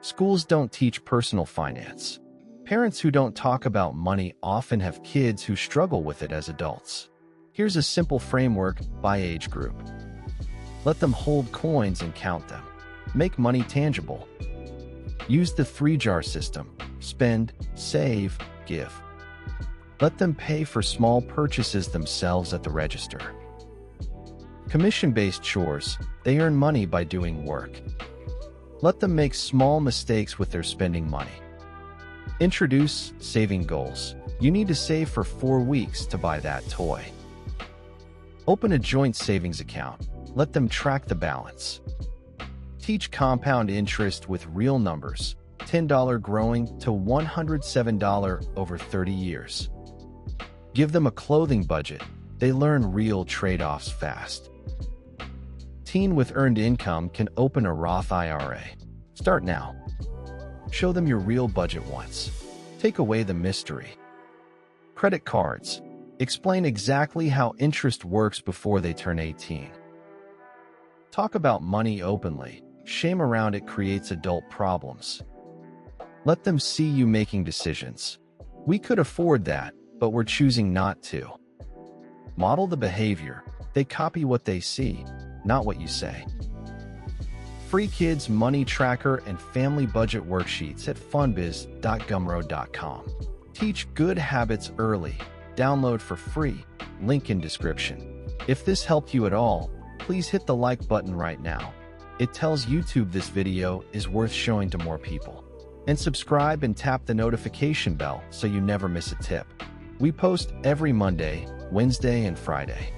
Schools don't teach personal finance. Parents who don't talk about money often have kids who struggle with it as adults. Here's a simple framework by age group. Let them hold coins and count them. Make money tangible. Use the 3-jar system: spend, save, give. Let them pay for small purchases themselves at the register. Commission-based chores: they earn money by doing work. Let them make small mistakes with their spending money. Introduce saving goals. You need to save for 4 weeks to buy that toy. Open a joint savings account. Let them track the balance. Teach compound interest with real numbers: $10 growing to $107 over 30 years. Give them a clothing budget. They learn real trade-offs fast. Teen with earned income can open a Roth IRA. Start now. Show them your real budget once. Take away the mystery. Credit cards. Explain exactly how interest works before they turn 18. Talk about money openly. Shame around it creates adult problems. Let them see you making decisions. We could afford that, but we're choosing not to. Model the behavior. They copy what they see, not what you say. Free Kids Money Tracker and Family Budget Worksheets at funbiz.gumroad.com. Teach good habits early. Download for free. Link in description. If this helped you at all, please hit the like button right now. It tells YouTube this video is worth showing to more people. And subscribe and tap the notification bell so you never miss a tip. We post every Monday, Wednesday, and Friday.